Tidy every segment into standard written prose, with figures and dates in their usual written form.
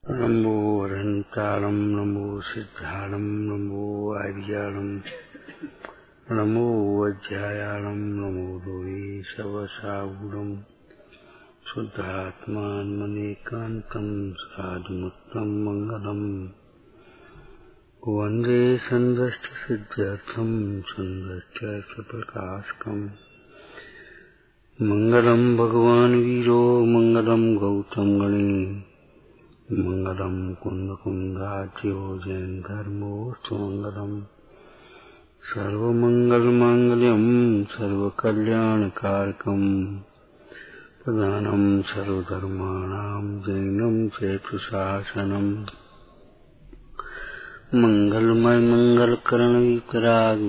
नमो अरहन्ताणं नमो सिद्धाणं नमो आर्याणं नमो वज्रायाणं नमो देशवसागुणं शुद्धात्मानमनेकान्तं साधुमुक्तं मङ्गलम् वन्दे सन्दष्टसिद्ध्यर्थं सन्दष्टप्रकाशकम् मङ्गलं भगवान् वीरो मङ्गलं गौतम गणे मङ्गलं कुन्दकुन्दाच्यो जैन धर्मोऽस्तु मङ्गलम् सर्वमङ्गलमाङ्गल्यं सर्वकल्याणकारकम् प्रधानं सर्वधर्माणां जैनं चैत्रशासनम् मंगलमय मंगलकरणविकराग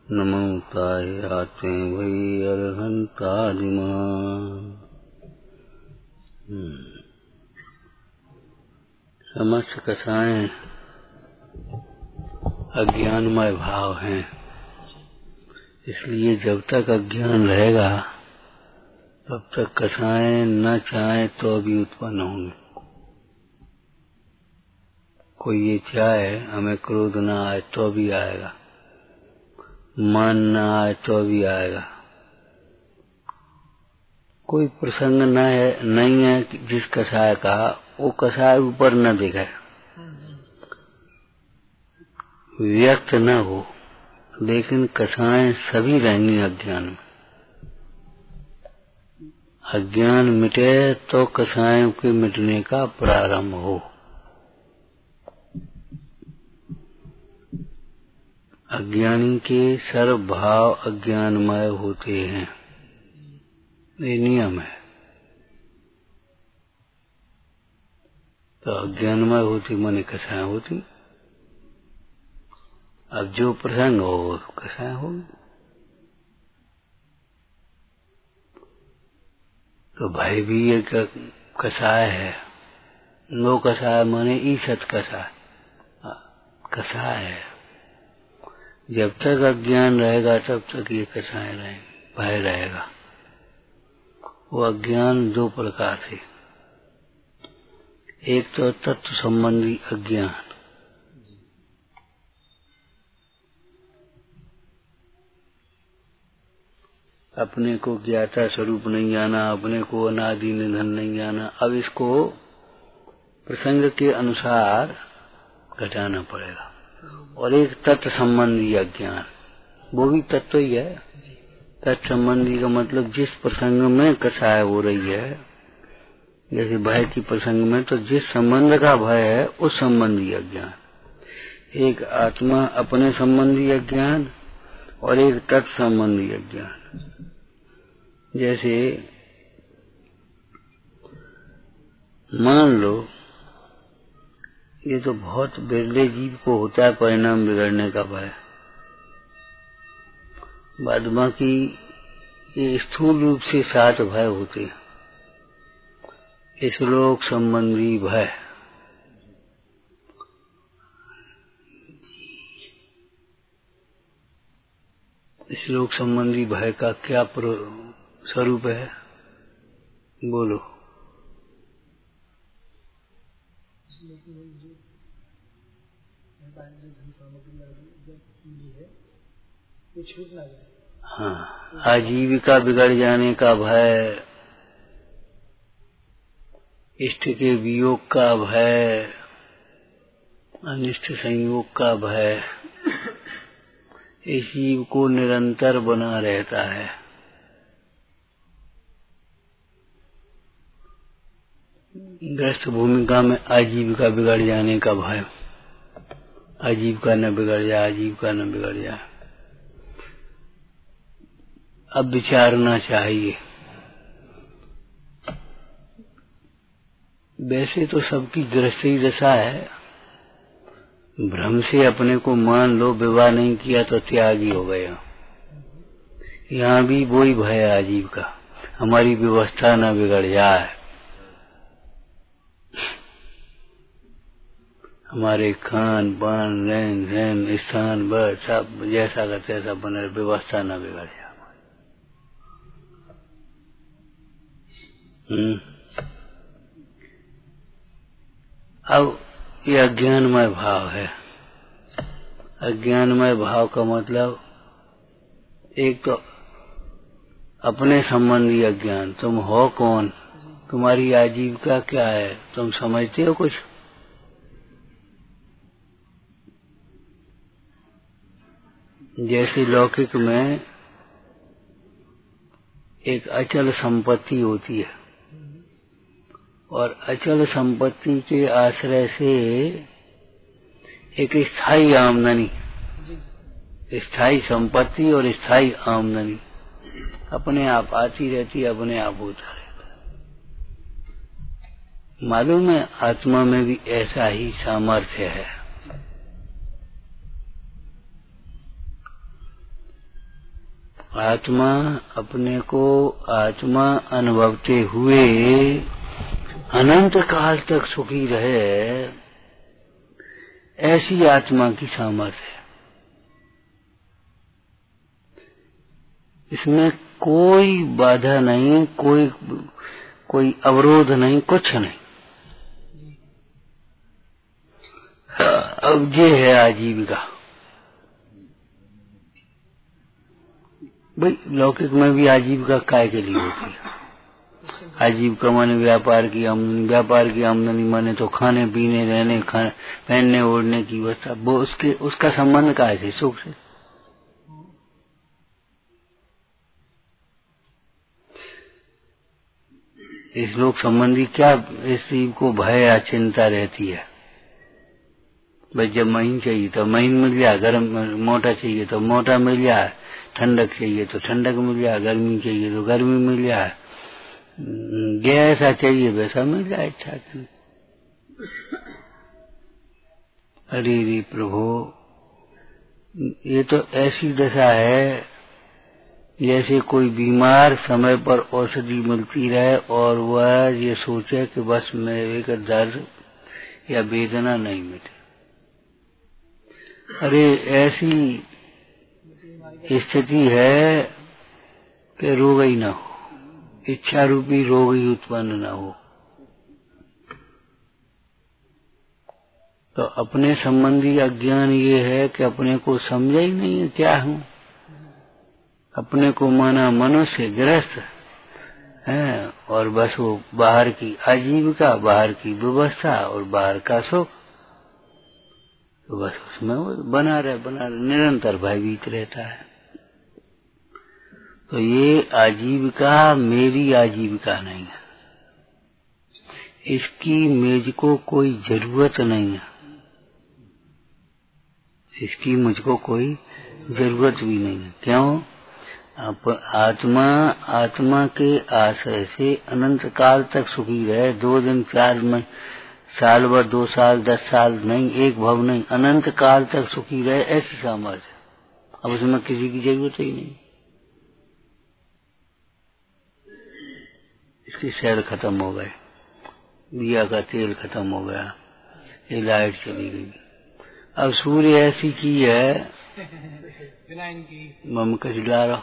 नमो ताय आते वही अरहन्तादिमान। समस्त कथाएं अज्ञानमय भाव हैं, इसलिए जब तक अज्ञान रहेगा तब तक कथाएं न चाहे तो भी उत्पन्न होंगी। कोई ये चाहे हमें क्रोध न आए तो भी आएगा, मान न आए तो भी आएगा। कोई प्रसंग नहीं है जिस कसाय का वो कसाय ऊपर न दिखे, व्यक्त न हो, लेकिन कसाएं सभी रहेंगी अज्ञान में। अज्ञान मिटे तो कसायों के मिटने का प्रारंभ हो। अज्ञानी के सर्व भाव अज्ञानमय होते हैं, ये नियम है। तो अज्ञानमय होती माने कसाय होती। अब जो प्रसंग हो कसाय होगी। तो भाई भी एक कसाय है। नो कसाय माने ईसत कसाय, कसाय है। जब तक अज्ञान रहेगा तब तक ये कसाय रहेंगे, भय रहेगा। वो अज्ञान दो प्रकार से, एक तो तत्व संबंधी अज्ञान, अपने को ज्ञाता स्वरूप नहीं जाना, अपने को अनादि निधन नहीं जाना। अब इसको प्रसंग के अनुसार घटाना पड़ेगा। और एक तत्व संबंधी अज्ञान, वो भी तत्व ही है। तत्व संबंधी का मतलब जिस प्रसंग में कसाय हो रही है, जैसे भय की प्रसंग में, तो जिस संबंध का भय है उस संबंधी अज्ञान। एक आत्मा अपने संबंधी अज्ञान और एक तत्व संबंधी अज्ञान। जैसे मान लो ये तो बहुत बिरले जीव को होता है परिणाम बिगड़ने का भय। बाद बाकी ये स्थूल रूप से 7 भय होते हैं। इहलोक संबंधी भय, इहलोक संबंधी भय का क्या स्वरूप है, बोलो। हाँ, आजीविका बिगड़ जाने का भय, इष्ट के वियोग का भय, अनिष्ट संयोग का भय, इस जीव को निरंतर बना रहता है। ग्रस्त भूमिका में आजीविका बिगड़ जाने का भय, आजीविका न बिगड़ जाए, आजीविका न बिगड़ जाए। अब विचारना चाहिए। वैसे तो सबकी गृहस्थी दशा है। भ्रम से अपने को मान लो विवाह नहीं किया तो त्यागी हो गया। यहाँ भी वही भय है आजीविका, हमारी व्यवस्था न बिगड़ जाए, हमारे खान पान रहन सहन स्थान पर सब जैसा का तैसा बने, व्यवस्था न बिगड़ जाए। अब ये अज्ञानमय भाव है। अज्ञानमय भाव का मतलब एक तो अपने संबंधी अज्ञान, तुम हो कौन, तुम्हारी आजीविका क्या है, तुम समझते हो कुछ? जैसे लौकिक में एक अचल संपत्ति होती है और अचल संपत्ति के आश्रय से एक स्थायी आमदनी, स्थायी संपत्ति और स्थायी आमदनी अपने आप आती रहती है, अपने आप होता रहता है। मालूम है आत्मा में भी ऐसा ही सामर्थ्य है। आत्मा अपने को आत्मा अनुभवते हुए अनंत काल तक सुखी रहे, ऐसी आत्मा की सामर्थ्य है। इसमें कोई बाधा नहीं, कोई अवरोध नहीं, कुछ नहीं। अब ये है आजीविका। भाई लौकिक में भी आजीविका काय के लिए होती है? आजीविका माने व्यापार की आमदनी, व्यापार की आमदनी माने तो खाने पीने, रहने, पहनने ओढ़ने की व्यवस्था। वो उसका संबंध काय से? सुख से। इस लोक संबंधी क्या इस जीव को भय या चिंता रहती है? भाई जब महीन चाहिए तो महीन मिल जाए, गर्म मोटा चाहिए तो मोटा मिल जाए, ठंडक चाहिए तो ठंडक मिल जाए, गर्मी चाहिए तो गर्मी मिल जाए, जैसा चाहिए वैसा मिल जाए इच्छा के। अरे प्रभु, ये तो ऐसी दशा है जैसे कोई बीमार समय पर औषधि मिलती रहे और वह ये सोचे कि बस मेरे का दर्द या वेदना नहीं मिटे। अरे ऐसी स्थिति है कि रोग ही ना हो, इच्छा रूपी रोग ही उत्पन्न ना हो। तो अपने संबंधी अज्ञान ये है कि अपने को समझा ही नहीं है क्या हूँ। अपने को माना मनुष्य गृहस्थ है और बस वो बाहर की आजीविका, बाहर की व्यवस्था और बाहर का सुख, तो बस उसमें वो बना रहे निरंतर भयभीत रहता है। तो ये आजीविका मेरी आजीविका नहीं है, इसकी मुझको कोई जरूरत नहीं है, इसकी मुझको कोई जरूरत भी नहीं है। क्यों? आत्मा के आश्रय से अनंत काल तक सुखी रहे। 2 दिन 4 साल भर, 2 साल, 10 साल नहीं, एक भव नहीं, अनंत काल तक सुखी रहे, ऐसी सामर्थ्य। अब उसमें किसी की जरूरत ही नहीं। इसकी सेल खत्म हो गए, दिया का तेल खत्म हो गया, ये लाइट चली गई। अब सूर्य ऐसी चीज है, मम कच डालो।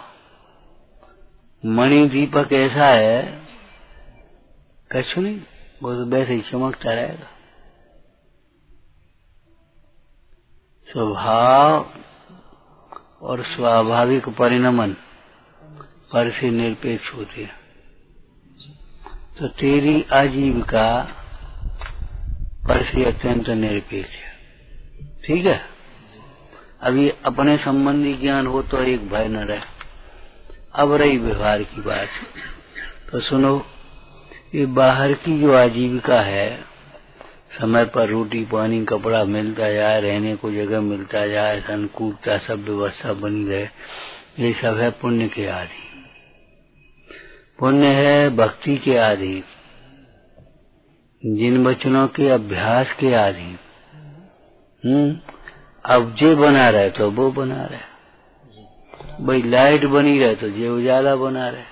मणि दीपक ऐसा है, कछु नहीं, वो तो वैसे ही चमकता रहेगा। स्वभाव और स्वाभाविक परिणमन पर से निरपेक्ष होते हैं। तो तेरी आजीविका पर से अत्यंत निरपेक्ष है। ठीक है? अभी अपने संबंधी ज्ञान हो तो एक भय न रहे। अब रही व्यवहार की बात, तो सुनो, ये बाहर की जो आजीविका है, समय पर रोटी पानी कपड़ा मिलता जाए, रहने को जगह मिलता जाए, अनुकूलता सब व्यवस्था बनी रहे, ये सब है पुण्य के आधीन। पुण्य है भक्ति के अधीन, जिन वचनों के अभ्यास के अधीन। अब जे बना रहे तो वो बना रहे, भाई लाइट बनी रहे तो जे उजाला बना रहे।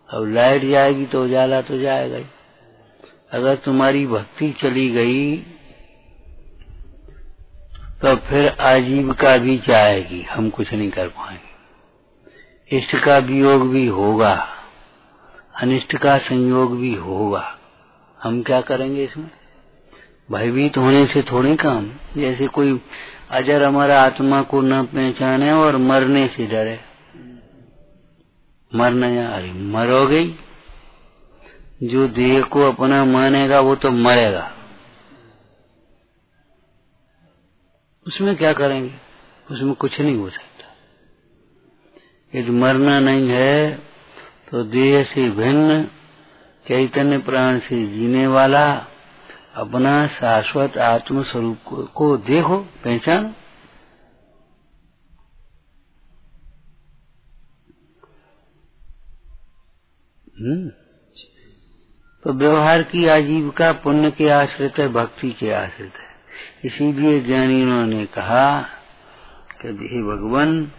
अब लाइट जाएगी तो उजाला तो जाएगा ही। अगर तुम्हारी भक्ति चली गई तो फिर आजीविका भी जाएगी, हम कुछ नहीं कर पाएंगे। इष्ट का वियोग भी होगा, अनिष्ट का संयोग भी होगा, हम क्या करेंगे इसमें? भयभीत होने से थोड़ी काम। जैसे कोई अजर हमारा आत्मा को न पहचाने और मरने से डरे, मरना यार मरोगे। जो देह को अपना मानेगा वो तो मरेगा, उसमें क्या करेंगे, उसमें कुछ नहीं हो सकता। यदि मरना नहीं है तो देह से भिन्न चैतन्य प्राण से जीने वाला अपना शाश्वत आत्म स्वरूप को देखो, पहचानो। तो व्यवहार की आजीविका पुण्य के आश्रित है, भक्ति के आश्रित है। इसीलिए ज्ञानियों ने कहा कि हे भगवान,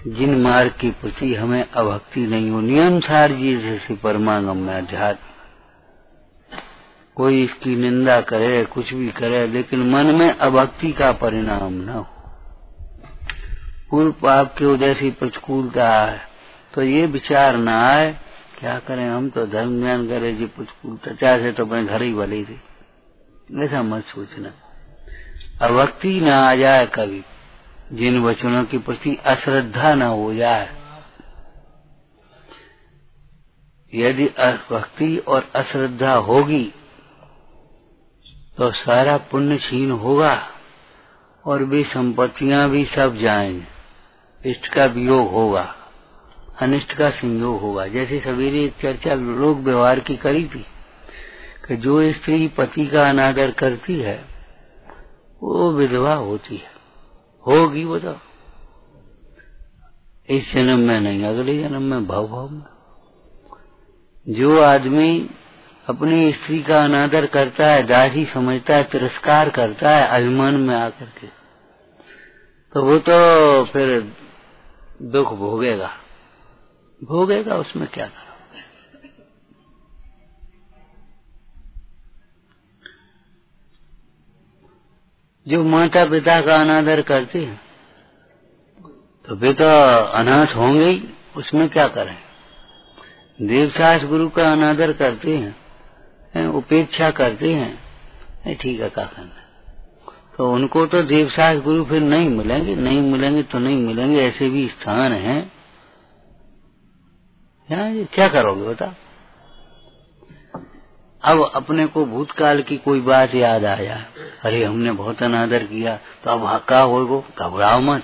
जिन मार्ग के प्रति हमें अभक्ति नहीं हो, नियम सार जी जैसे परमागम्य अध्यात्म, कोई इसकी निंदा करे, कुछ भी करे, लेकिन मन में अभक्ति का परिणाम न हो, पूर्व पाप के उदय से प्रतिकूलता है, तो ये विचार न आए क्या करें हम तो धर्म ज्ञान करें जी प्रतिकूलता चाहे तो अपने घर ही भले थे, ऐसा मत सोचना। अभक्ति न आ जाए कभी, जिन वचनों के प्रति अश्रद्धा न हो जाए। यदि भक्ति और अश्रद्धा होगी तो सारा पुण्य छीन होगा और वे संपत्तियां भी सब जाएंगे, इष्ट का वियोग होगा, अनिष्ट का संयोग होगा। जैसे सवेरे एक चर्चा लोक व्यवहार की करी थी कि जो स्त्री पति का अनादर करती है वो विधवा होती है, होगी वो तो इस जन्म में नहीं, अगले जन्म में भाव भाव में। जो आदमी अपनी स्त्री का अनादर करता है, दासी समझता है, तिरस्कार करता है अभिमान में आकर के, तो वो तो फिर दुख भोगेगा, भोगेगा, उसमें क्या करो। जो माता पिता का अनादर करते हैं तो वे तो अनाथ होंगे ही, उसमें क्या करें। देवदास गुरु का अनादर करते हैं, उपेक्षा करते हैं, ठीक है क्या करना, तो उनको तो देवदास गुरु फिर नहीं मिलेंगे, नहीं मिलेंगे तो नहीं मिलेंगे, ऐसे भी स्थान हैं। क्या करोगे बता। अब अपने को भूतकाल की कोई बात याद आ जाए, अरे हमने बहुत अनादर किया, तो अब हक्का होगो, घबराओ मत,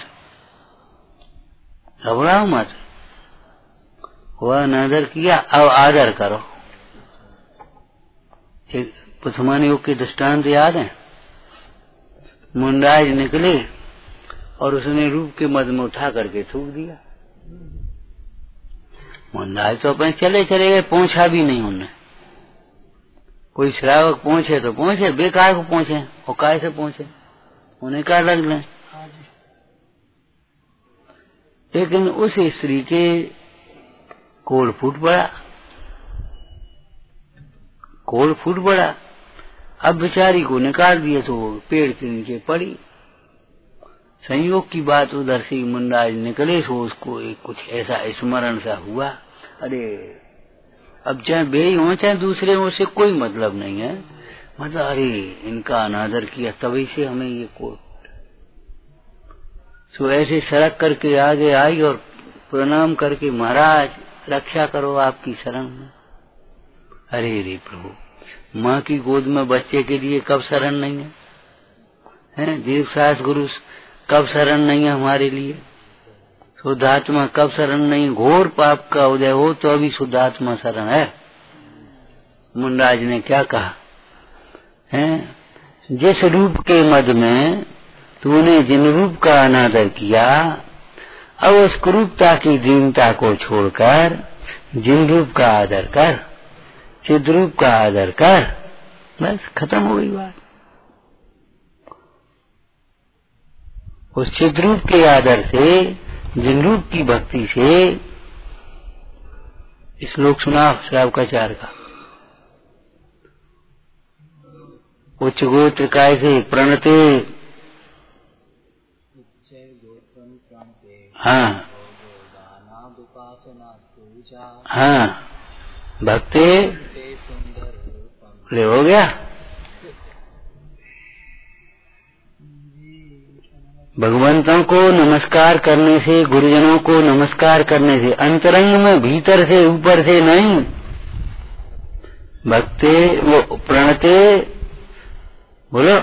घबराओ मत, वह अनादर किया, अब आदर करो। एक पुथमान योग के दृष्टांत याद है, मुंडाज निकले और उसने रूप के मद में उठा करके थूक दिया। मुंडाज तो अपने चले चले गए, पहुंचा भी नहीं उन्हें। कोई श्रावक पहुंचे तो पहुंचे, बेकार को पहुंचे, और काय से पहुंचे, उन्हें क्या लग लें। लेकिन उस स्त्री के कोल फूट पड़ा, कोल फूट पड़ा। अब बेचारी को निकाल दिया तो पेड़ के नीचे पड़ी। संयोग की बात उधर से मुंडाज निकले तो उसको एक कुछ ऐसा स्मरण सा हुआ, अरे अब चाहे वे हो चाहे दूसरे हो, से कोई मतलब नहीं है, मतलब अरे इनका अनादर किया तभी से हमें ये कोट। तो ऐसे सड़क करके आगे आई और प्रणाम करके, महाराज रक्षा करो आपकी शरण में। अरे रे प्रभु, माँ की गोद में बच्चे के लिए कब शरण नहीं है, हैं? देवदास गुरु कब शरण नहीं है हमारे लिए, शुद्धात्मा कब शरण नहीं। घोर पाप का उदय हो तो अभी शुद्धात्मा शरण है। मुंडाज ने क्या कहा, हैं? जिस रूप के मद में तूने जिन रूप का अनादर किया, अब उस कुरूपता की दीनता को छोड़कर जिन रूप का आदर कर, चिद्रूप का आदर कर, बस खत्म हो गई बात। उस चिद्रूप के आदर से, जिन रूप की भक्ति से, श्लोक सुना श्रावकाचार्य का, उच्च गोत्र काय से प्रणते, हाँ हाँ भक्ति ले हो गया, भगवंतों को नमस्कार करने से, गुरुजनों को नमस्कार करने से, अंतरंग में भीतर से ऊपर से नहीं, भक्ते वो प्रणते, बोलो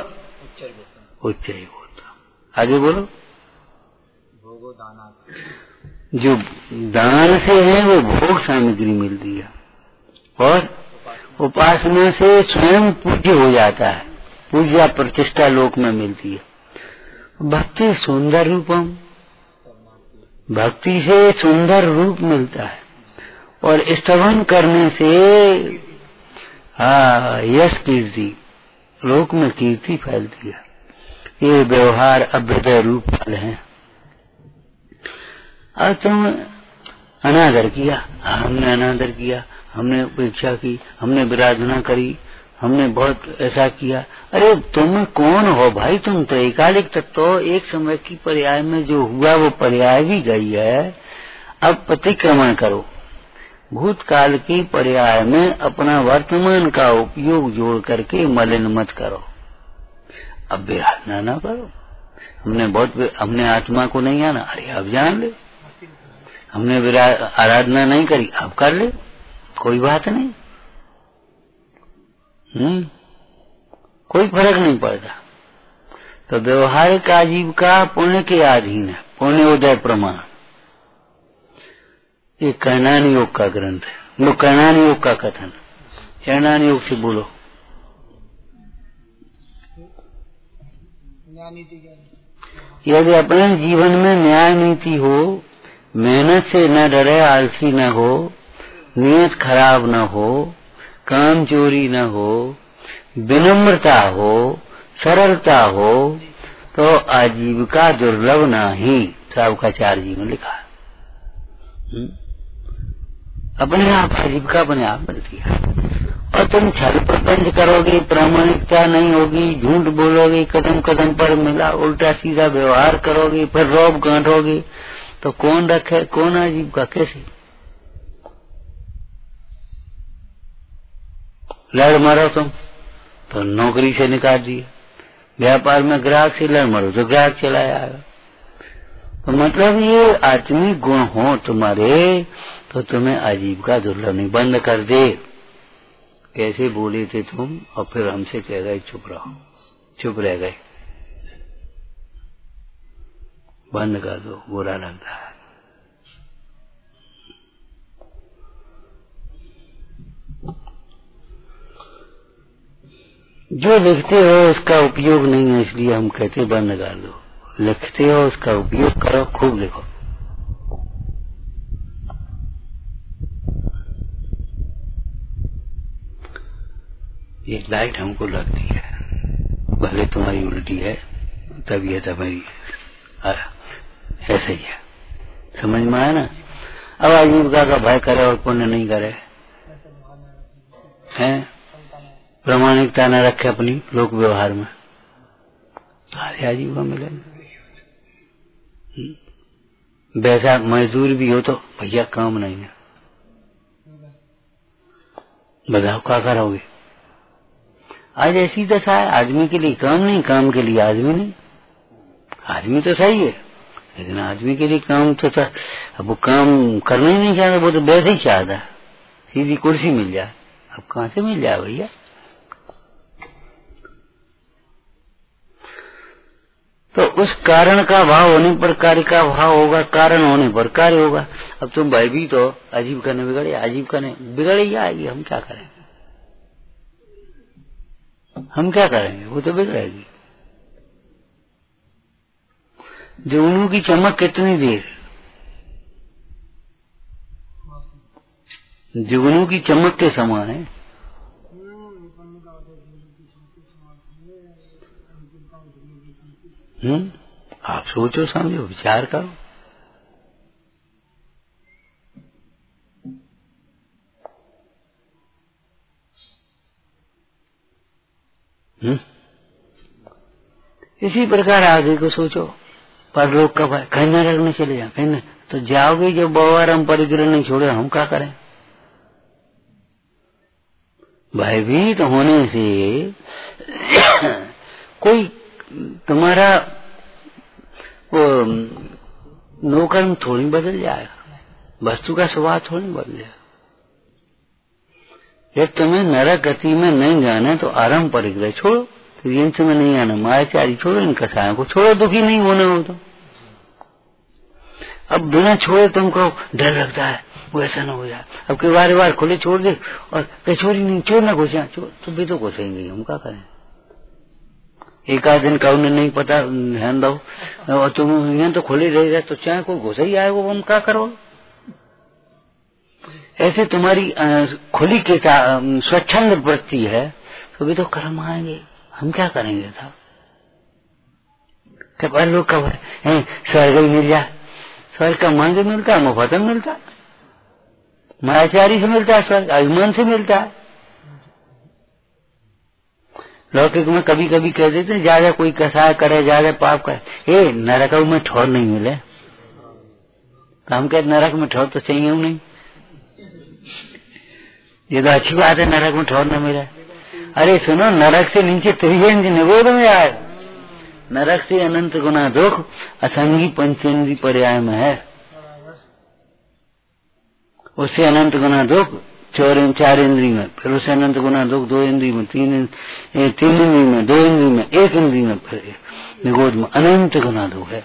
उच्च ही बोलता, आगे बोलो। भोगो दाना, जो दान से है वो भोग सामग्री मिलती है, और उपासना से स्वयं पूज्य हो जाता है, पूजा प्रतिष्ठा लोक में मिलती है। भक्ति सुंदर रूपम, भक्ति से सुंदर रूप मिलता है, और स्तवन करने से यश कीर्ति, लोक में कीर्ति फैलती है। ये व्यवहार अभ्युदय रूप फल है। अब तुम अनादर किया, हमने अनादर किया, हमने उपेक्षा की, हमने विराधना करी, हमने बहुत ऐसा किया। अरे तुम कौन हो भाई? तुम तो एकालिक तत्व, एक समय की पर्याय में जो हुआ वो पर्याय भी गई है। अब प्रतिक्रमण करो, भूतकाल की पर्याय में अपना वर्तमान का उपयोग जोड़ करके मलिन मत करो। अब विराधना ना करो। हमने आत्मा को नहीं जाना, अरे अब जान ले। हमने आराधना नहीं करी, अब कर ले, कोई बात नहीं। कोई फर्क नहीं पड़ता। तो व्यवहारिक आजीविका पुण्य के अधीन है, पुण्योदय प्रमाण। ये कर्णान योग का ग्रंथ है, वो कर्णान योग का कथन। कर्णान योग से बोलो। यदि अपने जीवन में न्याय नीति हो, मेहनत से न डरे, आलसी न हो, नियत खराब न हो, काम चोरी न हो, विनम्रता हो, सरलता हो, तो आजीविका दुर्लभ नहीं, सावकाचार्य जी ने लिखा। अपने आप आजीविका अपने आप मिलती है। और तुम छल प्रपंच करोगे, प्रामाणिकता नहीं होगी, झूठ बोलोगे, कदम कदम पर मिला उल्टा सीधा व्यवहार करोगे, फिर रौब गांठोगे, तो कौन रखे, कौन आजीविका, कैसे? लड़ मरो तुम तो नौकरी से निकाल दिए, व्यापार में ग्राहक से लड़ मरो तो ग्राहक चला आएगा। तो मतलब ये आत्मिक गुण हो तुम्हारे तो तुम्हें आजीविका दुर्लभ नहीं। बंद कर दे। कैसे बोले थे तुम, और फिर हमसे कह गए चुप रहो, चुप रह गए। बंद कर दो, बुरा लगता है। जो लिखते हो उसका उपयोग नहीं है, इसलिए हम कहते बंद कर दो। लिखते हो उसका उपयोग करो, खूब लिखो। ये लाइट हमको लगती है, भले तुम्हारी उल्टी है, तबीयत हमारी ऐसे ही है। समझ में आया ना? अब आजीविका का भय करे और पुण्य नहीं करे, हैं? प्रामाणिकता न रखे अपनी लोक व्यवहार में, सारे आजीविका मिले। वैसा मजदूर भी हो तो भैया काम नहीं है, बताओ क्या करोगे? आज ऐसी दशा है, आदमी के लिए काम नहीं, काम के लिए आदमी नहीं। आदमी तो सही है, लेकिन आदमी के लिए काम तो था। अब वो काम करना ही नहीं चाहता, वो तो वैसे ही चाहता है सीधी कुर्सी मिल जाए। अब कहाँ से मिल जाए भैया? तो उस कारण का भाव होने पर कार्य का भाव होगा, कारण होने पर कार्य होगा। अब तुम भाई भी तो आजीविका ने बिगड़े, आजीविका ने बिगड़ ही आएगी, हम क्या करें? हम क्या करेंगे? वो तो बिगड़ेगी। जुगनू की चमक कितनी देर, जुगनू की चमक के समान है। आप सोचो, समझो, विचार करो। इसी प्रकार आगे को सोचो। परलोक का भय, कहीं नरक में चले जाओ, कहीं तो जाओगे जब बाबाराम परिग्रह नहीं छोड़े, हम क्या करें? भयभीत होने से कोई तुम्हारा वो नौकर्म थोड़ी बदल जाएगा, वस्तु का स्वभाव थोड़ी बदल जाएगा। यदि तुम्हें नरक गति में नहीं जाना तो आराम परिग्रह छोड़ो, यंत्र में नहीं आना, मायाचारी छोड़ो, इन कसायों को छोड़ो, दुखी नहीं होना हो तो। अब बिना छोड़े तुमको डर लगता है वो ऐसा ना हो जाए, अब कई बार खुले छोड़ दे और कहीं छोड़ी नहीं, चोर ना घुसा, चोर तो भी तो घुसेंगे, हम क्या करें। एक आध दिन का उन्हें नहीं पता, ध्यान दो, और तुम यहाँ तो खुले रहेगा तो चाहे कोई घुसा ही आए, वो हम क्या करो। ऐसे तुम्हारी खुली के स्वच्छंद वृत्ति है तो भी तो कर्म आएंगे, हम क्या करेंगे था। कब लोग कब है स्वर्ग ही मिल जाए, स्वर्ग का मांगे मिलता है, मुफ्त में मिलता है, मायाचारी से मिलता है स्वर्ग, अभिमान से मिलता है। लौकिक में कभी कभी कह देते हैं ज्यादा कोई कसाय करे, ज्यादा पाप करे, नरक में ठोर नहीं मिले, तो हम कहते नरक में ठोर तो चाहिए नहीं, ये तो अच्छी बात है नरक में ठोर न मिले। अरे सुनो, नरक से नीचे त्रिवेंज निगोद में आए, नरक से अनंत गुना दुख असंगी पंचेंद्री पर्याय में है, उससे अनंत गुना दुख चार इंद्री में, फिर उससे अनंत गुना दुख 2 इंद्री में, 3 इंद्री में, 2 इंद्री में, 1 इंद्री में, फिर निगोद में अनंत गुना दुख है।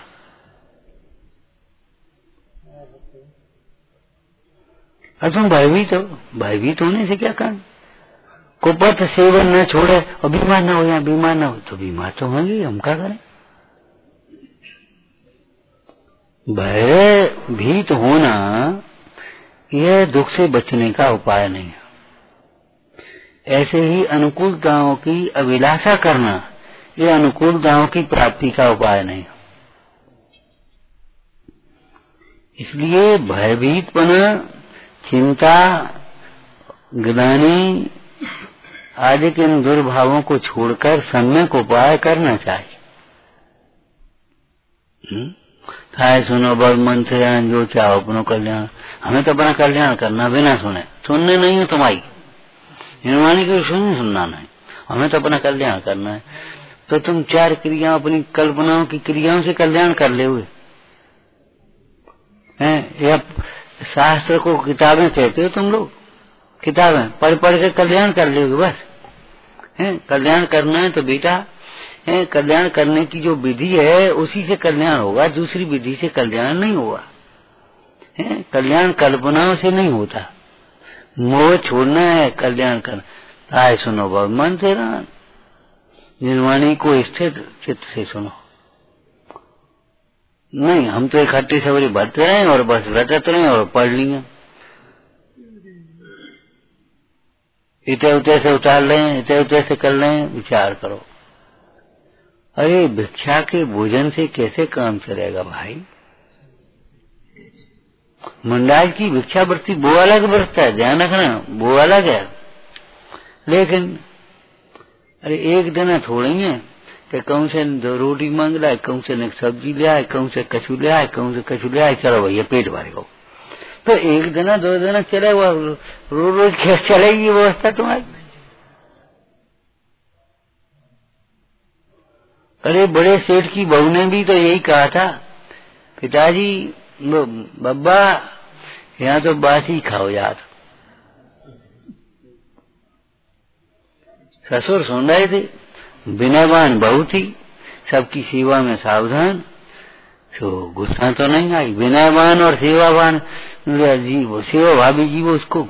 और तुम भयभीत होने से क्या कारण, कुपथ सेवन न छोड़े और बीमार न हो जाए, बीमार न हो तो बीमार तो होंगे, हम क्या करें। भयभीत होना यह दुख से बचने का उपाय नहीं है। ऐसे ही अनुकूलताओं की अभिलाषा करना यह अनुकूलताओं की प्राप्ति का उपाय नहीं है। इसलिए भयभीतपना, चिंता, ग्लानि आदि के इन दुर्भावों को छोड़कर सम्यक उपाय करना चाहिए। सुनो बड़ मन से जो चाहो अपनो कल्याण, हमें तो अपना कल्याण करना बिना सुनने नहीं हो तुम्हारी निर्वाणी की सुनना नहीं, हमें तो अपना कल्याण करना है। तो तुम 4 क्रियाओं अपनी कल्पनाओं की क्रियाओं से कल्याण कर ले हुए हैं, या शास्त्र को किताबें कहते हो तुम लोग, किताबें पढ़ के कल्याण कर ले हुए बस है। कल्याण करना है तो बेटा कल्याण करने की जो विधि है उसी से कल्याण होगा, दूसरी विधि से कल्याण नहीं होगा। कल्याण कल्पनाओं से नहीं होता, मोह छोड़ना है, कल्याण करना। आए सुनो बाबा, मन से ना निर्वाणी को स्थिर चित्त से सुनो। नहीं हम तो इकट्ठे सवरे भरते रहे और बस रटते रहे और पढ़ लिया, इतने उतने से उतार लें, इतने उतने से कर लें, विचार करो। अरे भिक्षा के भोजन से कैसे काम चलेगा भाई। मंडाल की भिक्षा वृत्ति वो अलग वृत्ति है, ध्यान रखना, वो अलग है। लेकिन अरे एक दिन थोड़ी है कि कहूं से 2 रोटी मांग लाए, कहूं से 1 सब्जी ले आए, कहूं से कछु ले आए, कहूं से कछु ले आए, चलो भैया पेट भरेगा। तो 1 दिन 2 दिन चले, वो रोज कैसे चलेगी व्यवस्था तुम्हारी। अरे बड़े सेठ की बहू ने भी तो यही कहा था, पिताजी बब्बा यहाँ तो बासी खाओ यार। ससुर सुन रहे थे, विनयवान बहू थी, सबकी सेवा में सावधान, तो गुस्सा तो नहीं आई। विनयवान और सेवावान जी, वो सेवा भाभी जी, वो उसको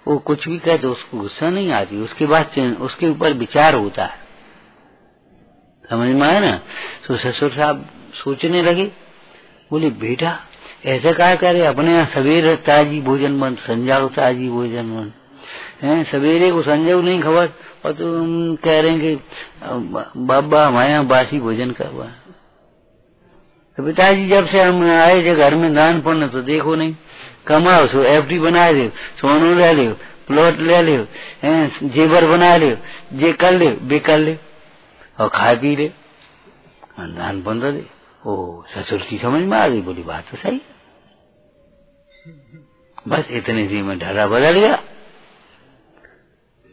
वो कुछ भी कहे तो उसको गुस्सा नहीं आती, उसके बाद उसके ऊपर विचार होता है, समझ में आया ना। तो ससुर साहब सोचने लगे, बोले बेटा ऐसा क्या करे, अपने यहाँ सवेरे ताजी भोजन बंद, संजाओ ताजी भोजन बंद है, सवेरे को संजाओ नहीं खबर, और तुम कह रहे हैं कि बाबा हमारे यहाँ बासी भोजन करवा। तो पिताजी जब से हम आए थे घर में दान पुण्य तो देखो नहीं, कमाओ सो एफडी बना ले, सोनू ले ले, प्लॉट ले ले, जेवर बना ले, जे कर ले बे कर ले और खा पी ले, दान पुण्य दे। ओ ससुर की समझ में आ गई, बोली बात तो सही। बस इतने से में डरा बदल गया,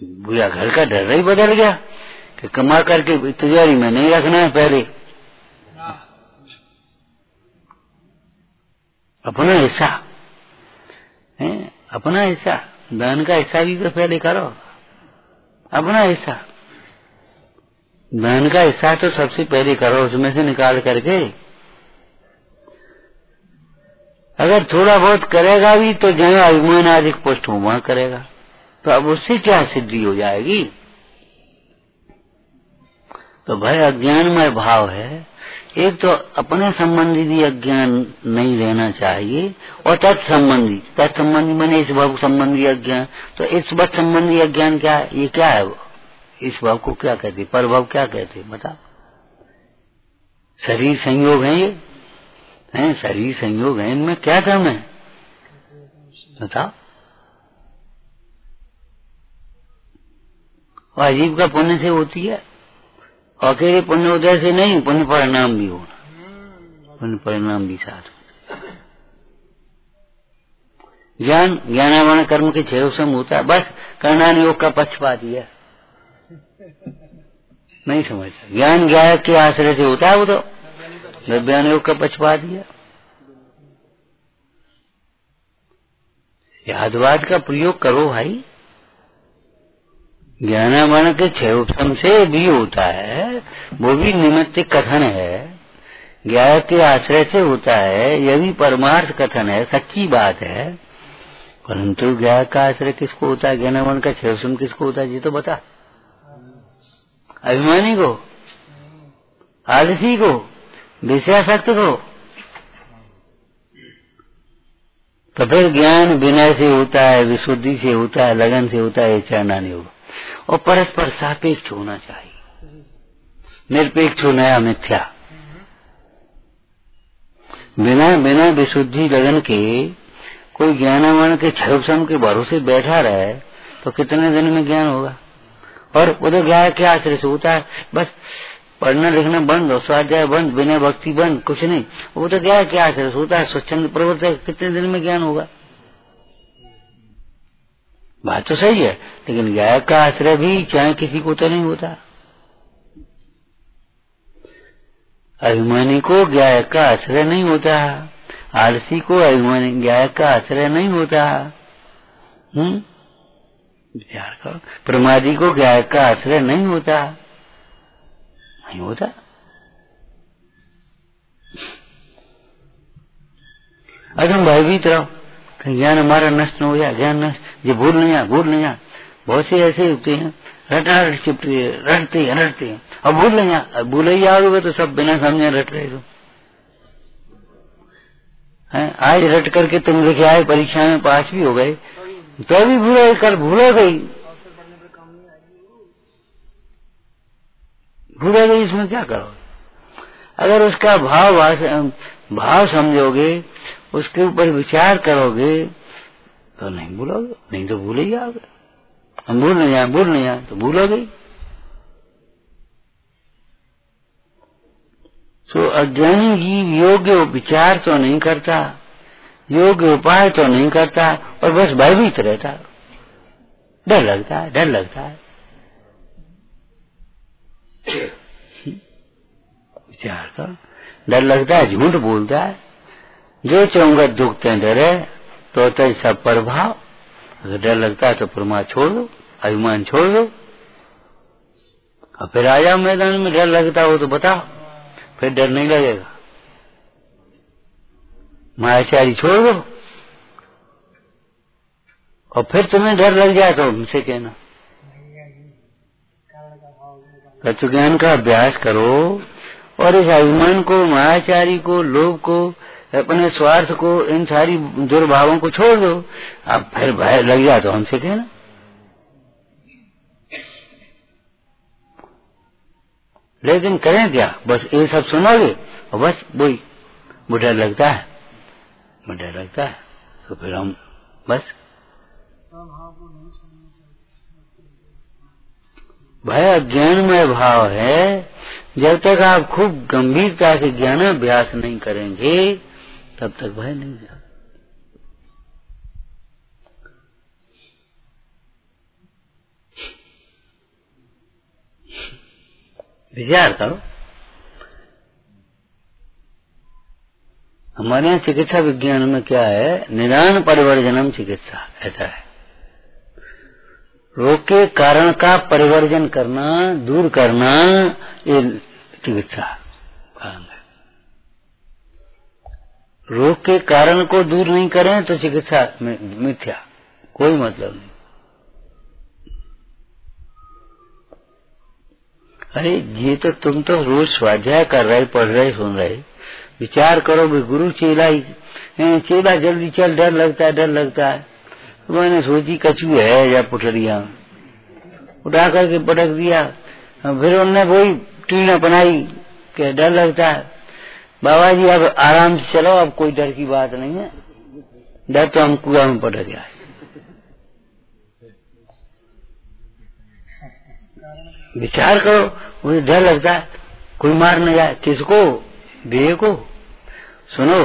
बुरा घर का डर ही बदल गया कि कमा करके तिजोरी में नहीं रखना है, पहले अपना हिस्सा है, अपना हिस्सा, बहन का हिस्सा भी तो पहले करो, अपना हिस्सा, बहन का हिस्सा तो सबसे पहले करो, उसमें से निकाल करके। अगर थोड़ा बहुत करेगा भी तो जहाँ अभिमान अधिक पुष्ट हो वहां करेगा, तो अब उससे क्या सिद्धि हो जाएगी। तो भय अज्ञानमय भाव है। एक तो अपने संबंधी भी अज्ञान नहीं रहना चाहिए, और तत्संबंधी माने इस भाव संबंधी अज्ञान। तो इस भाव संबंधी अज्ञान क्या है, ये क्या है, वो इस भाव को क्या कहते, परभाव क्या कहते, बताओ। शरीर संयोग है, ये है शरीर संयोग है, इनमें क्या धर्म है बताओ। और आजीविका पुण्य से होती है, अकेले पुण्य उदय से नहीं, पुण्य परिणाम भी होना, पुण्य परिणाम भी साथ। ज्ञान ज्ञानावरण कर्म के छेदों होता है, बस कर्णान योग का पक्षपात दिया, नहीं समझता। ज्ञान ज्ञान के आश्रय से होता है, वो तो ज्ञान योग का पक्षपात दिया। यादवाद का प्रयोग करो भाई, ज्ञानावरण के क्षयोपम से भी होता है, वो भी निमित्तिक कथन है, ज्ञान के आश्रय से होता है, यह भी परमार्थ कथन है, सच्ची बात है। परंतु ज्ञान का आश्रय किसको होता है, ज्ञानावरण का क्षयोपम किसको होता है, ये तो बता। अभिमानी को, आलसी को, विषयासक्त को। तो फिर ज्ञान विनय से होता है, विशुद्धि से होता है, लगन से होता है, इच्छा नहीं होगा। और परस्पर सापेक्ष होना चाहिए, निरपेक्ष होना है, मिथ्या। बिना विशुद्धि लगन के कोई ज्ञानावरण के क्षयोपम के भरोसे बैठा रहे तो कितने दिन में ज्ञान होगा। और वो तो ज्ञान के आश्रय से होता है, बस पढ़ना लिखना बंद और स्वाध्याय बंद, बिना भक्ति बंद, कुछ नहीं, वो तो ज्ञान के आश्रय से होता है, स्वच्छंद प्रवर्तक, कितने दिन में ज्ञान होगा। बात तो सही है, लेकिन ज्ञान का आश्रय भी चाहे किसी को तो नहीं होता। अभिमानी को ज्ञान का आश्रय नहीं होता, आलसी को अभिमानी ज्ञान का आश्रय नहीं होता। विचार करो, प्रमादी को ज्ञान का आश्रय नहीं होता, नहीं होता। अगर हम भयभीत रहो, ज्ञान हमारा नष्ट न हो जाए, ज्ञान नष्ट, ये भूल नहीं जा। बहुत से ऐसे होते हैं, रटते हैं, अब भूल ही जाओगे तो सब बिना समझे रट रहे हो। आज रट करके तुम लिखे आए, परीक्षा में पास भी हो गए, तो भी भूल, कल भूल गई, इसमें क्या करोगे। अगर उसका भाव समझोगे, उसके ऊपर विचार करोगे तो नहीं भूलोगे, नहीं तो भूल ही जाओगे। हम भूल नहीं जाए तो भूलोगे। तो अज्ञानी जीव योग्य विचार तो नहीं करता, योग्य उपाय तो नहीं करता, और बस भयभीत रहता, डर लगता है। विचार का डर लगता है, झूठ बोलता है, जो चाहूंगा दुखते डरे तो तय सब प्रभाव। अगर डर लगता है तो प्रमाद छोड़ दो, अभिमान छोड़ दो, और फिर आ जाओ मैदान में। डर लगता हो तो बताओ, फिर डर नहीं लगेगा। मायाचारी छोड़ दो, और फिर तुम्हें डर लग जाए तो हमसे कहना। तत्व ज्ञान का अभ्यास करो, और इस अभिमान को, मायाचारी को, लोभ को, अपने स्वार्थ को, इन सारी दुर्भावों को छोड़ दो। अब फिर भय लग जाए तो हमसे कहना। लेकिन करें क्या, बस ये सब सुनोगे और बस वही, वो डर लगता है, तो फिर हम बस भय अज्ञानमय भाव है। जब तक आप खूब गंभीरता से ज्ञानाभ्यास नहीं करेंगे तब तक भय नहीं जाएगा। विचार करो, हमारे यहाँ चिकित्सा विज्ञान में क्या है, निदान परिवर्जनम चिकित्सा, ऐसा है। रोग के कारण का परिवर्जन करना, दूर करना, ये चिकित्सा काम है। रोग के कारण को दूर नहीं करें तो चिकित्सा मिथ्या, कोई मतलब नहीं। अरे ये तो तुम तो रोज स्वाध्याय कर रहे, पढ़ रहे, सुन रहे, विचार करो भी गुरु चेला ही, चेला जल्दी चल, डर लगता है, डर लगता है। तो मैंने सोची कछू है या पुटरिया, उठा करके पटक दिया, फिर उन्होंने वही टीना बनाई कि डर लगता है। बाबा जी अब आराम से चलो, अब कोई डर की बात नहीं है, डर तो हम कुआं में पटक गया। विचार करो, मुझे डर लगता है कोई मार न जाए। किसको? देह को। सुनो,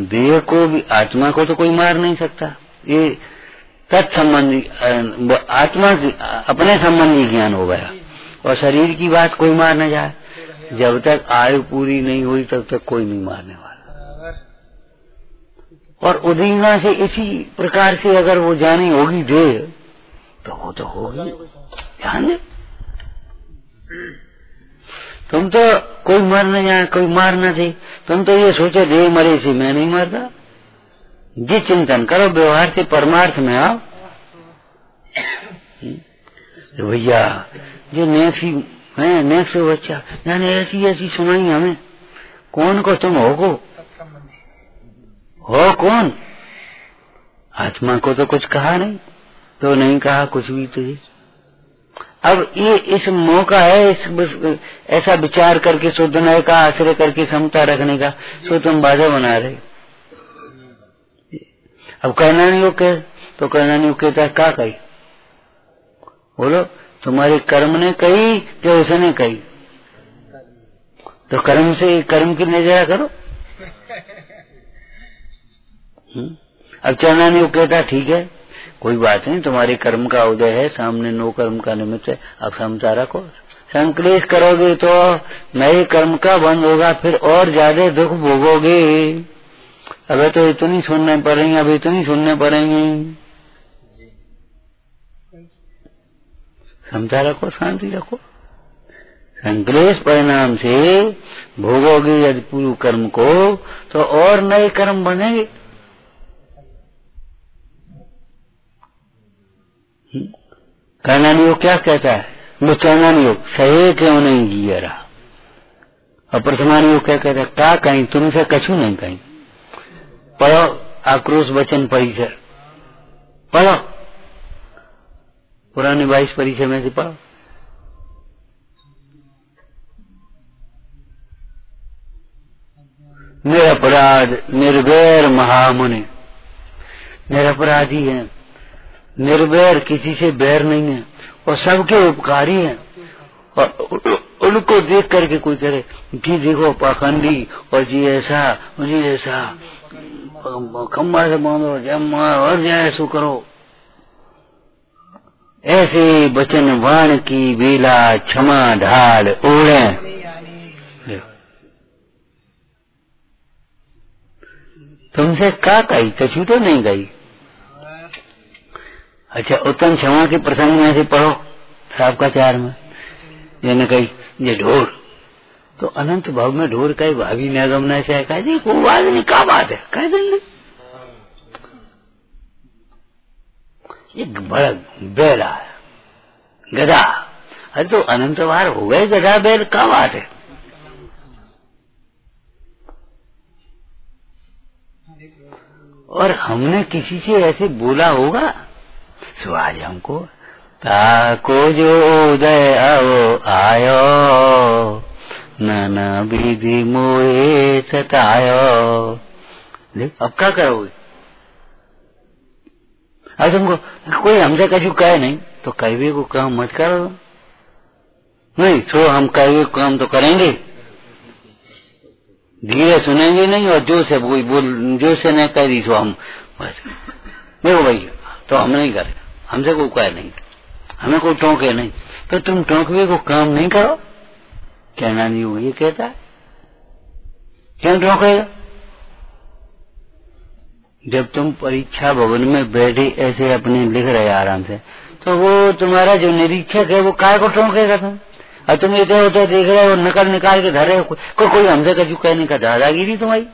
देह को भी, आत्मा को तो कोई मार नहीं सकता। ये तत्संबंधी, आत्मा की अपने संबंधी ज्ञान हो गया, और शरीर की बात कोई मार न जाए। जब तक आयु पूरी नहीं हुई तब तक कोई नहीं मारने वाला। और उदीना से इसी प्रकार से अगर वो जानी होगी देह, तो वो तो होगी। ध्यान दे, तुम तो कोई मर न जाए, कोई मार न दे, तुम तो ये सोचो देह मरे से मैं नहीं मरता। जी चिंतन करो, व्यवहार से परमार्थ में आओ। भैया जो नेक्सी है, नेक्स्ट बच्चा यानी ऐसी ऐसी सुनाई हमें, कौन को तुम हो कौन? आत्मा को तो कुछ कहा नहीं, तो नहीं कहा कुछ भी तुझे। अब ये इस मौका है, इस ऐसा विचार करके शुद्धनय का आश्रय करके समता रखने का, तो तुम बाधा बना रहे। अब कहना नहीं हो कह, तो कहना नहीं हो कहता क्या कही? बोलो, तुम्हारे कर्म ने कही कि उसने कही? तो कर्म से कर्म की नजरा करो। अब चलना नहीं हो कहता ठीक है, कोई बात नहीं, तुम्हारे कर्म का उदय है, सामने नो कर्म का निमित्त है, अब समता रखो। संक्लेश करोगे तो नए कर्म का बंद होगा, फिर और ज्यादा दुख भोगोगे। अब तो इतनी सुनने पड़ेंगे, अब इतनी सुनने पड़ेंगे। समता रखो, शांति रखो। संक्लेश परिणाम से भोगोगे यदि पूर्व कर्म को, तो और नए कर्म बनेंगे। कहना नहीं हो क्या कहता है? वो कहना नहीं हो सही क्यों नहीं जिया रहा। और प्रथमानी हो क्या कहता है? क्या कहीं तुमसे कछु नहीं कहीं। पढ़ो आक्रोश वचन परिचय, पढ़ो पुराने 22 परिचय में से पढ़ो। निरपराध निर्वैर महामुनि, निरपराधी है, निर्वैर, किसी से बैर नहीं है, और सबके उपकारी है। और उनको देख करके कोई करे कि देखो पाखंडी, और जी ऐसा जी ऐसा, खम्बा से बांधो जमा और जाए सो करो, ऐसे बचन वाण की बेला क्षमा ढाल ओढ़े। तुमसे क्या कही? कछु तो नहीं कही। अच्छा, उत्तम क्षमा के प्रसंग में से पढ़ो साहब का 4 में, यानी कही ये ढोर, तो अनंत भाव में ढोर कही भाभी निगम न से कह दी कोई बात नहीं, क्या बात है कह दे। ये बड़ा बैला है, गधा। अरे तो अनंत बार हो गए गधा बैल, क्या बात है? और हमने किसी से ऐसे बोला होगा? सो आज हमको ताको जो उदय आयो, नाना विधि मोहे सतायो। देख अब क्या करोगे? अब तुमको कोई हमसे कछु कहे नहीं, तो कहवे को काम मत करो। नहीं सो हम कहवे को काम तो करेंगे, धीरे सुनेंगे नहीं, और जो से कोई बोल जो से न कह दी सो हम बस देखो भाई, तो हम नहीं करें, हमसे कोई कहे नहीं, हमें कोई टोके नहीं, तो तुम टोकवे को काम नहीं करो। कहना नहीं हो ये कहता है, क्यों टोकेगा? जब तुम परीक्षा भवन में बैठे ऐसे अपने लिख रहे आराम से, तो वो तुम्हारा जो निरीक्षक है वो काय को टोकेगा तुम? और तुम इधर उधर देख रहे हो, नकल निकाल के धरे हो, कोई हमसे कछु कहने का दादागिरी तुम्हारी।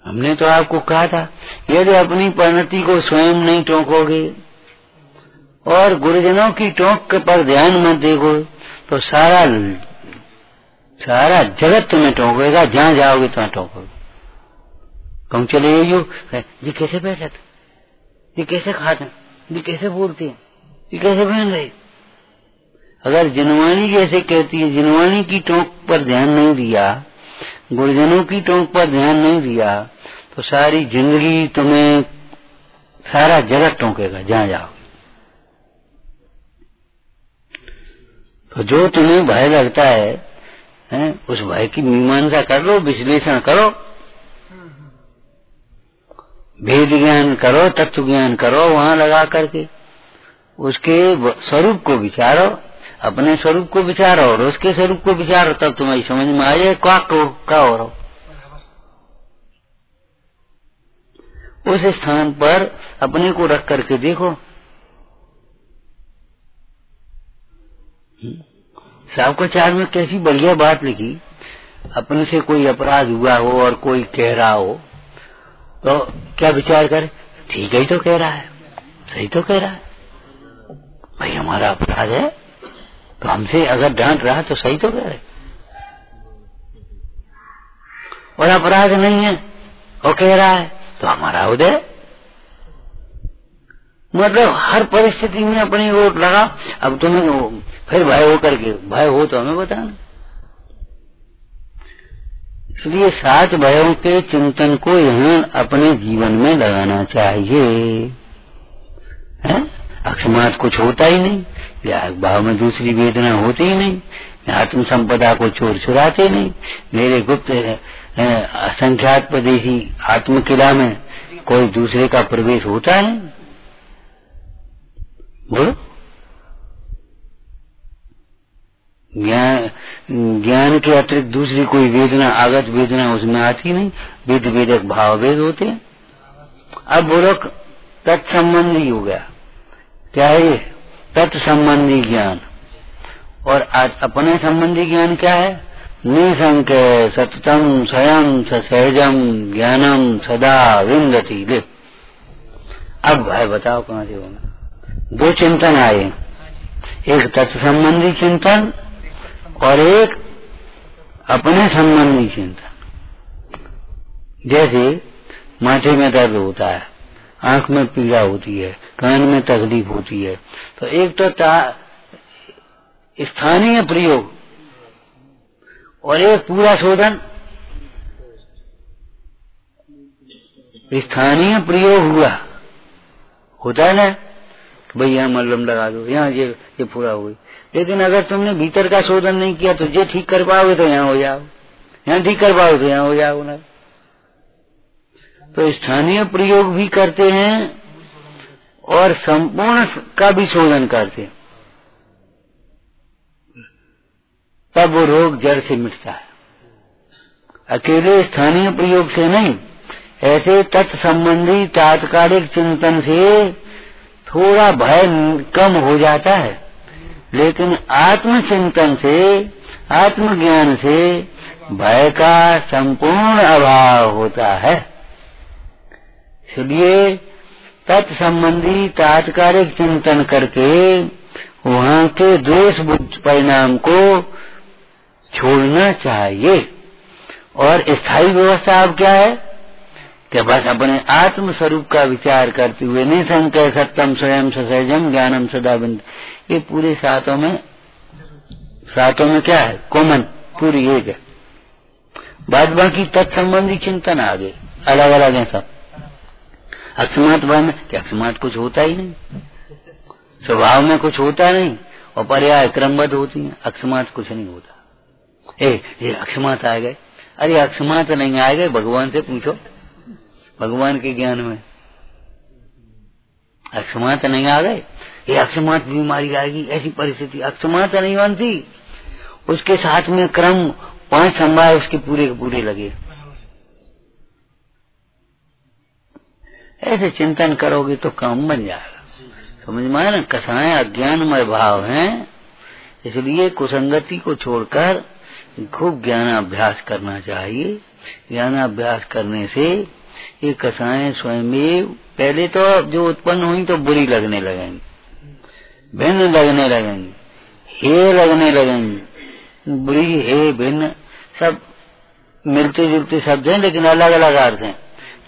हमने तो आपको कहा था, यदि अपनी परिणति को स्वयं नहीं टोकोगे और गुरुजनों की टोक पर ध्यान मत देखो, तो सारा जगत तुम्हें टोकेगा, जहां जाओगे तो टोकोगे। तुम चले ये कैसे बैठे थे, ये कैसे खाते, ये कैसे बोलते हैं, ये कैसे पहन रहे। अगर जिनवाणी जैसे कहती है, जिनवाणी की टोक पर ध्यान नहीं दिया, गुरुजनों की टोक पर ध्यान नहीं दिया, तो सारी जिंदगी तुम्हें सारा जगत टोकेगा जहां जाओ। तो जो तुम्हें भय लगता है, उस भय की मीमांसा कर लो, विश्लेषण करो, भेद ज्ञान करो, तत्व ज्ञान करो, वहां लगा करके उसके स्वरूप को विचारो, अपने स्वरूप को विचारो और उसके स्वरूप को विचारो, तब तुम्हारी समझ में आ जाए क्या हो रहा। उस स्थान पर अपने को रख करके देखो। सावकाचार में कैसी बढ़िया बात लिखी, अपने से कोई अपराध हुआ हो और कोई कह रहा हो तो क्या विचार करे, ठीक ही तो कह रहा है, सही तो कह रहा है भाई, हमारा अपराध है तो हमसे अगर डांट रहा तो सही तो कह रहे, और अपराध नहीं है और कह रहा है तो हमारा उदय। मतलब हर परिस्थिति में अपनी ओर लगा। अब तुम्हें फिर भय हो करके, भय हो तो हमें बताना। इसलिए 7 भयों के चिंतन को यहाँ अपने जीवन में लगाना चाहिए। है? अकस्मात कुछ होता ही नहीं, या भाव में दूसरी वेदना होती ही नहीं, आत्म संपदा को चोर चुराते नहीं, मेरे गुप्त असंख्यात प्रदेशी आत्म किला में कोई दूसरे का प्रवेश होता है। बोलो, ज्ञान के अतिरिक्त दूसरी कोई वेदना, आगत वेदना उसमें आती नहीं, वेद वेदक भाव वेद होते हैं। अब बोलो तत्संबंधी हो गया, क्या है ये? तत्संबंधी ज्ञान। और आज अपने संबंधी ज्ञान क्या है? निसंशय सततम स्वयं सहजम ज्ञानम सदा विंदति। ले अब भाई बताओ कहां से होगा? 2 चिंतन आए, एक तत्संबंधी चिंतन और एक अपने संबंधी चिंतन। जैसे माथे में दर्द होता है, आंख में पीड़ा होती है, कान में तकलीफ होती है, तो एक तो स्थानीय प्रयोग और एक पूरा शोधन। स्थानीय प्रयोग हुआ होता है ना, भाई यहाँ मल्लम लगा दो, यहाँ ये पूरा हुई। लेकिन अगर तुमने भीतर का शोधन नहीं किया तो ये ठीक कर पाओगे तो यहाँ हो जाओ, यहाँ ठीक कर पाओगे तो यहाँ हो जाओ ना। तो स्थानीय प्रयोग भी करते हैं और संपूर्ण का भी शोधन करते हैं, तब वो रोग जड़ से मिटता है। अकेले स्थानीय प्रयोग से नहीं, ऐसे तत्संबंधी तात्कालिक चिंतन से थोड़ा भय कम हो जाता है, लेकिन आत्मचिंतन से, आत्मज्ञान से भय का संपूर्ण अभाव होता है। इसलिए तत्संबंधी तात्कालिक चिंतन करके वहां के द्वेष बुद्ध परिणाम को छोड़ना चाहिए। और स्थायी व्यवस्था अब क्या है कि बस अपने आत्म स्वरूप का विचार करते हुए निसंशय सत्यम स्वयं सहजम ज्ञानम सदा बिंद। ये पूरे सातों में क्या है? कॉमन, पूरी एक है। बाद बाकी तत्संबंधी चिंतन आगे अलग अलग है सब। अकस्मात भय में कि अकस्मात कुछ होता ही नहीं, स्वभाव में कुछ होता नहीं, और पर्याय क्रमबद्ध होती है, अकस्मात कुछ नहीं होता। ये अकस्मात आ गए, अरे अकस्मात नहीं आ गए, भगवान से पूछो, भगवान के ज्ञान में अकस्मात नहीं आ गए। ये अकस्मात बीमारी आएगी, ऐसी परिस्थिति अकस्मात नहीं बनती, उसके साथ में क्रम 5 संभाए उसके पूरे के पूरे लगे। ऐसे चिंतन करोगे तो काम बन जाएगा। समझ में आया ना? कसाएं अज्ञानमय भाव हैं, इसलिए कुसंगति को छोड़कर खूब ज्ञानाभ्यास करना चाहिए। ज्ञानाभ्यास करने से ये कसाएं स्वयं पहले तो जो उत्पन्न हुई तो बुरी लगने लगेंगी, भिन्न लगने लगेंगी, हे लगने लगेंगी, बुरी हे भिन्न सब मिलते जुलते शब्द हैं लेकिन अलग अलग अर्थ हैं।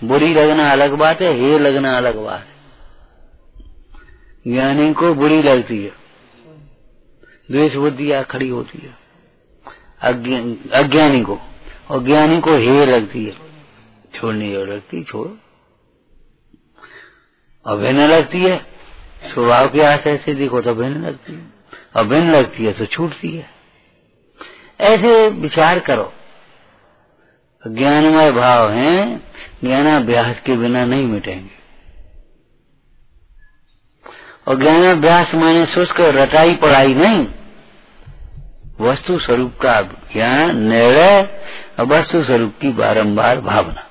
बुरी लगना अलग बात है, हे लगना अलग बात है। ज्ञानी को बुरी लगती है, द्वेष बुद्धि खड़ी होती है अज्ञानी को, और ज्ञानी को हे लगती है, छोड़ने जो लगती छोड़, और भिन्न लगती है स्वभाव के आशय से देखो तो भिन्न लगती है, और भिन्न लगती है तो छूटती है। ऐसे विचार करो। ज्ञानमय भाव हैं, ज्ञानाभ्यास के बिना नहीं मिटेंगे। और ज्ञानाभ्यास माने शुष्क रटाई पढ़ाई नहीं, वस्तु स्वरूप का ज्ञान, निर्णय और वस्तु स्वरूप की बारंबार भावना।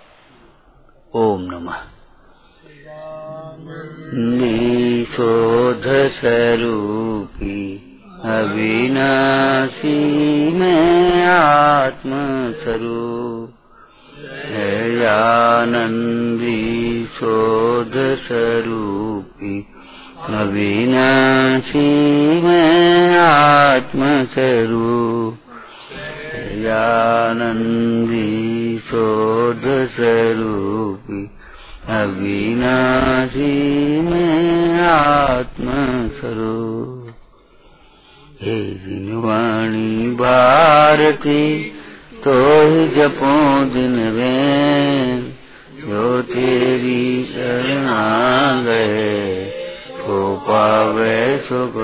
ओम नमः। निशोध स्वरूपी अविनाशी में आत्म स्वरूप है, आनंदी शोध स्वरूपी अविनाशी में आत्म स्वरूप, आनंदी शोध स्वरूपी अविनाशी में आत्म स्वरूप। हे जिनवाणी भारती तो ही जपो दिन में, जो तेरी शरण आ गए तो पावे सुख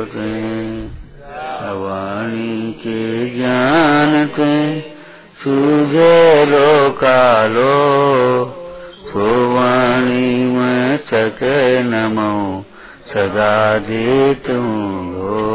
वाणी के जानते सूझे लो कालो, सो वाणी में सके नमो सदा दे तुम हो।